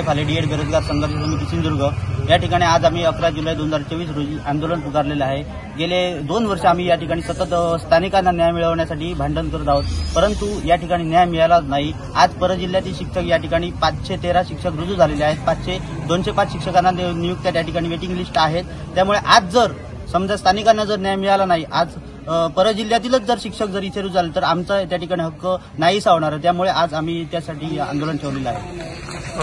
खाली डीएड बेरोजगार संघर्ष समिती सिंधुदुर्ग या ठिकाणी आज आम्ही 11 जुलै 2024 रोजी आंदोलन पुकारलेलं आहे। गेले 2 वर्ष आम्ही या ठिकाणी सतत स्थानिकांना न्याय मिळवण्यासाठी भांडण करत आहोत, परंतु या ठिकाणी न्याय मिळालाच नाही। आज परजिल्ह्यातील शिक्षक या ठिकाणी 513 शिक्षक रुजू झालेले आहेत। 205 शिक्षकांना नियुक्त्या त्या ठिकाणी वेटिंग लिस्ट आहेत। त्यामुळे आज जर समजा स्थानिकांना जर न्याय मिळाला नाही, आज परजिल्ह्यातीलच जर शिक्षक जर इथे रुजू झाले तर आमचा त्या ठिकाणी हक्क नाहीसा होणार आहे। त्यामुळे आज आम्ही त्यासाठी आंदोलन ठेवलेलं आहे।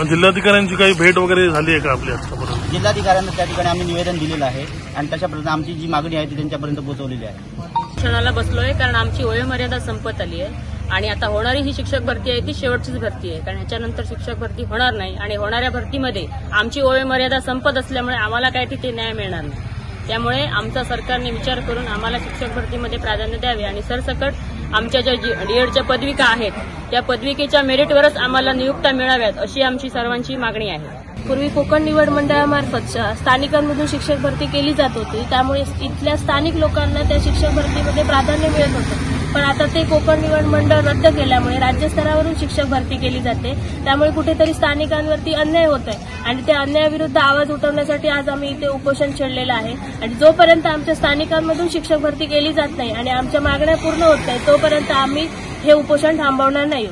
जिल्हाधिकाऱ्यांची काही भेट वगैरे झाली आहे का आपली आतापर्यंत? जिल्हाधिकाऱ्यांना त्या ठिकाणी आम्ही निवेदन दिलेलं आहे आणि तशाप्रकारे आमची जी मागणी आहे ती त्यांच्यापर्यंत पोहोचवलेली आहे। क्षणाला बसलोय कारण आमची वयोमर्यादा संपत आली आहे आणि आता होणारी ही शिक्षक भरती आहे ती शेवटचीच भरती आहे, कारण ह्याच्यानंतर शिक्षक भरती होणार नाही आणि होणाऱ्या भरतीमध्ये आमची वयोमर्यादा संपत असल्यामुळे आम्हाला काय तिथे न्याय मिळणार नाही। त्यामुळे आमचा सरकारने विचार करून आम्हाला शिक्षक भरतीमध्ये प्राधान्य द्यावे आणि सरसकट आमच्या ज्या डीएडच्या पदविका आहेत त्या पदविकेच्या मेरिटवरच आम्हाला नियुक्त्या मिळाव्यात अशी आमची सर्वांची मागणी आहे। पूर्वी कोकण निवड मंडळामार्फत स्थानिकांमधून शिक्षक भरती केली जात होती, त्यामुळे इथल्या स्थानिक लोकांना त्या शिक्षक भरतीमध्ये प्राधान्य मिळत होतं। पण आता ते कोकण निवड मंडळ रद्द केल्यामुळे राज्यस्तरावरून शिक्षक भरती केली जाते, त्यामुळे कुठेतरी स्थानिकांवरती अन्याय होत आहे आणि त्या अन्यायाविरुद्ध आवाज उठवण्यासाठी आज आम्ही इथे उपोषण छेडलेलं आहे। आणि जोपर्यंत आमच्या स्थानिकांमधून शिक्षक भरती केली जात नाही आणि आमच्या मागण्या पूर्ण होत नाही तोपर्यंत आम्ही हे उपोषण थांबवणार नाही।